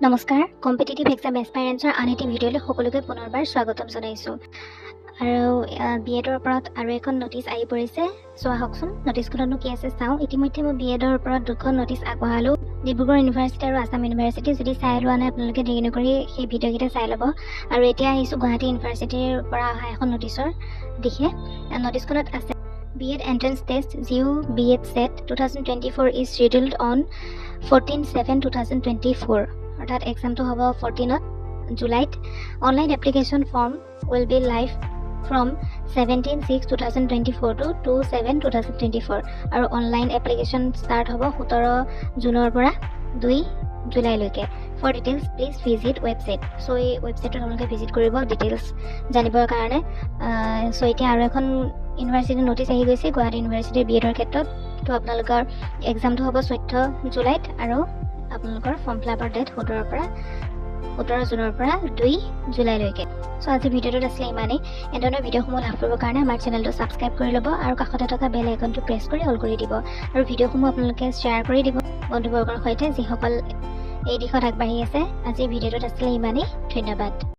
নমস্কাৰ competitive exam এস্পাইৰেন্টছৰ আন এটি ভিডিঅ'লৈ সকলোকে পুনৰবাৰ স্বাগতম জনাইছোঁ আৰু বিএডৰ ওপৰত আৰু এখন নটিছ আহি পৰিছে চোৱা হকচোন নটিছখননো কি আছে চাওঁ ইতিমধ্যে মই বিএডৰ ওপৰত দুখন নটিছ আগবঢ়ালোঁ ডিব্ৰুগড় ইউনিভাৰ্চিটি আৰু আসাম ইউনিভাৰ্চিটি যদি চাই লোৱা নাই আপোনালোকে দেৰি নকৰি সেই ভিডিঅ'কেইটা চাই ল'ব আৰু এতিয়া আহিছোঁ গুৱাহাটী ইউনিভাৰ্চিটিৰ পৰা অহা এখন নটিছৰ দিশে নটিছখনত আছে B.Ed entrance test ZU B.Ed set 2024 is scheduled on 14/7/2024 অর্থাৎ এক্সামটো হ'ব 14th জুলাইত online application form will be live from 17/6/2024 to 2/7/2024 আৰু অনলাইন এপ্লিকেশন স্টাৰ্ট হ'ব 17 জুনৰ পৰা 2 জুলাইলৈকে for details please visit website so এই ৱেবছাইটত আপোনালোকে ভিজিট কৰিব ডিটেইলছ জানিবৰ কাৰণে সো এতিয়া আৰু এখন ইউনিভাৰ্চিটি নটিছ আহি গৈছে গুৱাহাটী ইউনিভাৰ্চিটিৰ বিএডৰ ক্ষেত্ৰত তো আপোনালোকৰ এক্সামটো হ'ব 14 জুলাইত আৰু আপোনালোকৰ ফৰ্ম ফিলআপৰ ডেট 17 জুনৰ পৰা 2 জুলাইলৈকে সো আজি ভিডিঅ'টোত আছিলে ইমানেই এনেধৰণৰ ভিডিঅ'সমূহ লাভ কৰিবৰ কাৰণে আমাৰ চেনেলটো ছাবস্ক্ৰাইব কৰি ল'ব আৰু কাষতে থকা বেল আইকনটো প্ৰেছ কৰি অল কৰি দিব আৰু ভিডিঅ'সমূহ আপোনালোকে শ্বেয়াৰ কৰি দিব বন্ধুবৰ্গৰ সৈতে যিসকল এই দিশত আগবাঢ়ি আছে আজি ভিডিঅ'টোত আছিলে ইমানেই ধন্যবাদ